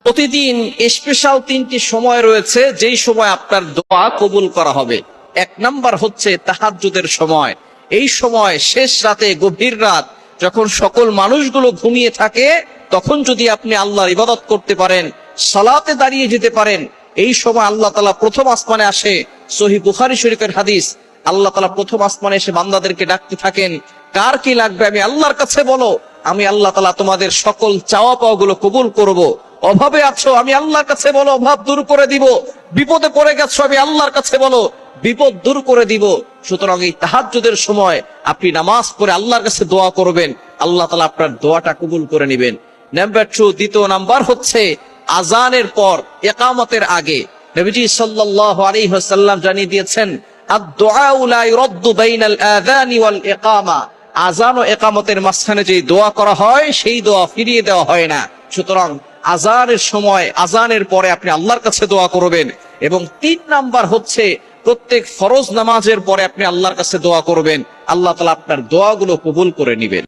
প্রতিদিন স্পেশাল 3টি সময় রয়েছে যেই সময় আপনার দোয়া কবুল করা হবে। 1 নাম্বার হচ্ছে তাহাজ্জুদের সময়। এই সময় শেষ রাতে, গভীর রাত, যখন সকল মানুষগুলো ঘুমিয়ে থাকে, তখন যদি আপনি আল্লাহর ইবাদত করতে পারেন, সালাতে দাঁড়িয়ে যেতে পারেন, এই সময় আল্লাহ তাআলা প্রথম আসমানে আসে। সহিহ বুখারী শরীফের হাদিস, আল্লাহ তাআলা প্রথম আসমানে এসে বান্দাদেরকে ডাকতে থাকেন, কার কি লাগবে আমি আল্লাহর কাছে বলো, আমি আল্লাহ তাআলা তোমাদের সকল চাওয়া পাওয়া গুলো কবুল করব। অভাবে আছো, আমি আল্লাহর কাছে বলো, অভাব দূর করে দিব। বিপদে পড়ে গেছো, আমি আল্লাহর কাছে বলো, বিপদ দূর করে দিব। সুতরাং এই তাহাজ্জুদের সময় আপনি নামাজ পড়ে আল্লাহর কাছে দোয়া করবেন, আল্লাহ তাআলা আপনার দোয়াটা কবুল করে নেবেন। নাম্বার 2, দ্বিতীয় নাম্বার হচ্ছে আযানের পর, ইকামতের আগে। নবীজি সাল্লাল্লাহু আলাইহি ওয়াসাল্লাম জানিয়ে দিয়েছেন, আদ-দুআউ লা ইরাদ্দু বাইনাল আযানি ওয়াল ইকামা। আযান ও ইকামতের মাঝখানে যে দোয়া করা হয়, সেই দোয়া ফিরিয়ে দেওয়া হয় না। সুতরাং আযানের সময়, আযানের পরে আপনি আল্লাহর কাছে দোয়া করবেন। এবং 3 নাম্বার হচ্ছে প্রত্যেক ফরজ নামাজের পরে আপনি আল্লাহর কাছে দোয়া করবেন, আল্লাহ তাআলা আপনার দোয়াগুলো কবুল করে নেবেন।